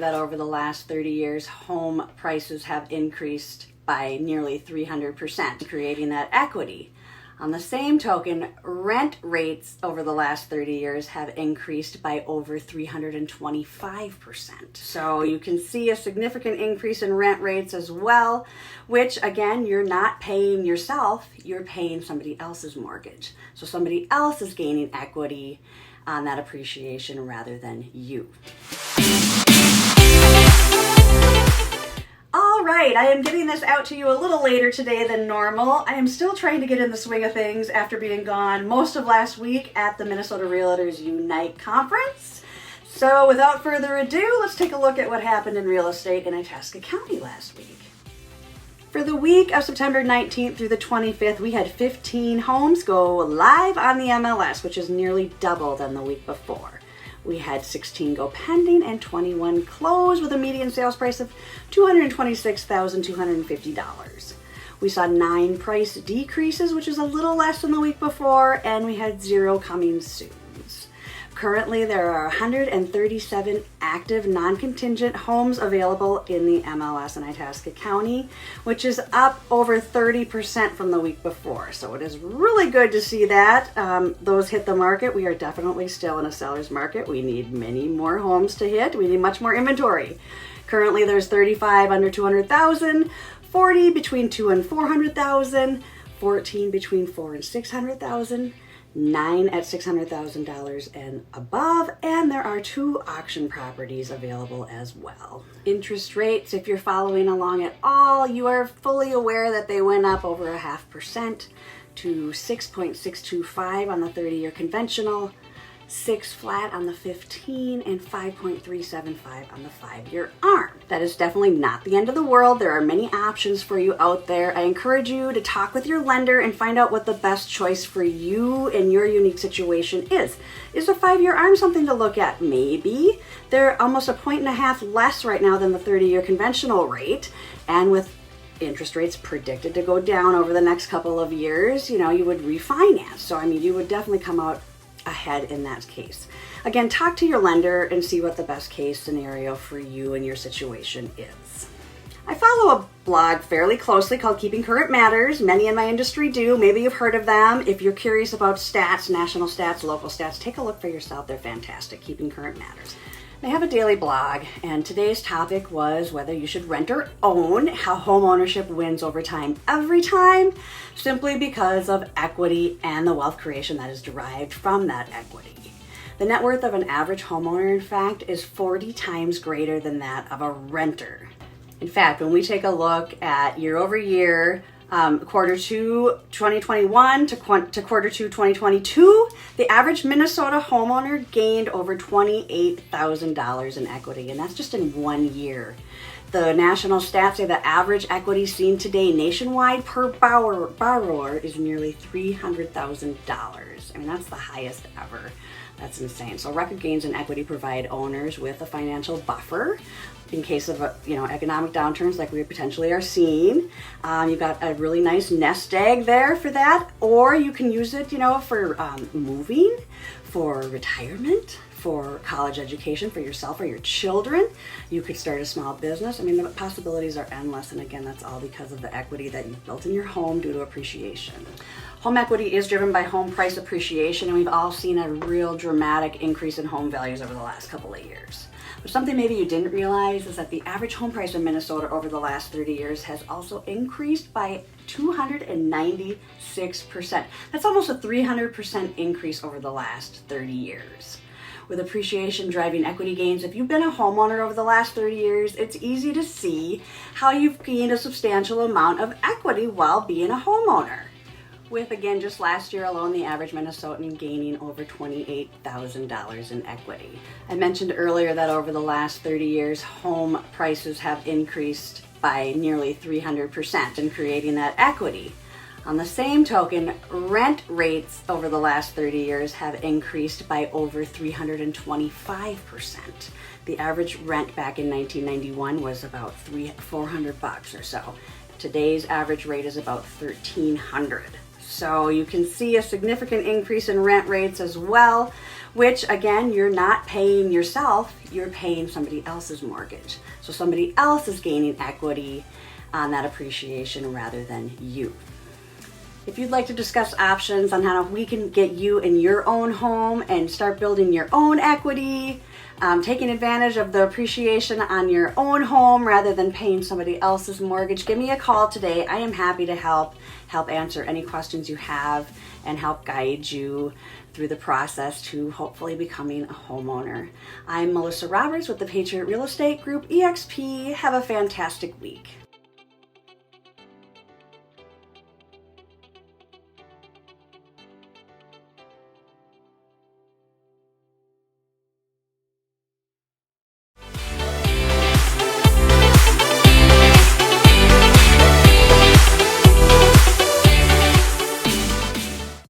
That over the last 30 years, home prices have increased by nearly 300%, creating that equity. On the same token, rent rates over the last 30 years have increased by over 325%. So you can see a significant increase in rent rates as well, which again, you're not paying yourself, you're paying somebody else's mortgage. So somebody else is gaining equity on that appreciation rather than you. All right, I am getting this out to you a little later today than normal. I am still trying to get in the swing of things after being gone most of last week at the Minnesota Realtors Unite conference. So without further ado, let's take a look at what happened in real estate in Itasca County last week. For the week of September 19th through the 25th, we had 15 homes go live on the MLS, which is nearly double than the week before. We had 16 go pending and 21 close with a median sales price of $226,250. We saw 9 price decreases, which is a little less than the week before, and we had 0 coming soon. Currently, there are 137 active non-contingent homes available in the MLS in Itasca County, which is up over 30% from the week before. So it is really good to see that those hit the market. We are definitely still in a seller's market. We need many more homes to hit. We need much more inventory. Currently, there's 35 under 200,000, 40 between 2 and 400,000, 14 between 4 and 600,000. 9 at $600,000 and above, and there are 2 auction properties available as well. Interest rates, if you're following along at all, you are fully aware that they went up over 0.5% to 6.625 on the 30-year conventional, 6 flat on the 15, and 5.375 on the 5-year ARM. That is definitely not the end of the world. There are many options for you out there. I encourage you to talk with your lender and find out what the best choice for you and your unique situation is. Is a 5-year ARM something to look at? Maybe. They're almost 1.5 points less right now than the 30-year conventional rate, and with interest rates predicted to go down over the next couple of years, you would refinance. So, you would definitely come out ahead in that case. Again, talk to your lender and see what the best case scenario for you and your situation is. I follow a blog fairly closely called Keeping Current Matters. Many in my industry do. Maybe you've heard of them. If you're curious about stats, national stats, local stats, take a look for yourself. They're fantastic. Keeping Current Matters. They have a daily blog, and today's topic was whether you should rent or own, how home ownership wins over time every time, simply because of equity and the wealth creation that is derived from that equity. The net worth of an average homeowner, in fact, is 40 times greater than that of a renter. In fact, when we take a look at year over year, quarter 2 2021 to quarter 2 2022, the average Minnesota homeowner gained over $28,000 in equity, and that's just in 1 year. The national stats say the average equity seen today nationwide per borrower is nearly $300,000. That's the highest ever. That's insane. So record gains in equity provide owners with a financial buffer in case of economic downturns like we potentially are seeing. You've got a really nice nest egg there for that, or you can use it, for moving, for retirement, for college education for yourself or your children. You could start a small business. The possibilities are endless, and again, that's all because of the equity that you've built in your home due to appreciation. Home equity is driven by home price appreciation, and we've all seen a real dramatic increase in home values over the last couple of years. But something maybe you didn't realize is that the average home price in Minnesota over the last 30 years has also increased by 296%. That's almost a 300% increase over the last 30 years. With appreciation driving equity gains, if you've been a homeowner over the last 30 years, it's easy to see how you've gained a substantial amount of equity while being a homeowner. With, again, just last year alone, the average Minnesotan gaining over $28,000 in equity. I mentioned earlier that over the last 30 years, home prices have increased by nearly 300% in creating that equity. On the same token, rent rates over the last 30 years have increased by over 325%. The average rent back in 1991 was about $400 or so. Today's average rate is about $1,300. So you can see a significant increase in rent rates as well, which again, you're not paying yourself, you're paying somebody else's mortgage. So somebody else is gaining equity on that appreciation rather than you. If you'd like to discuss options on how we can get you in your own home and start building your own equity, taking advantage of the appreciation on your own home rather than paying somebody else's mortgage, give me a call today. I am happy to help answer any questions you have and help guide you through the process to hopefully becoming a homeowner. I'm Melissa Roberts with the Patriot Real Estate Group, EXP. Have a fantastic week.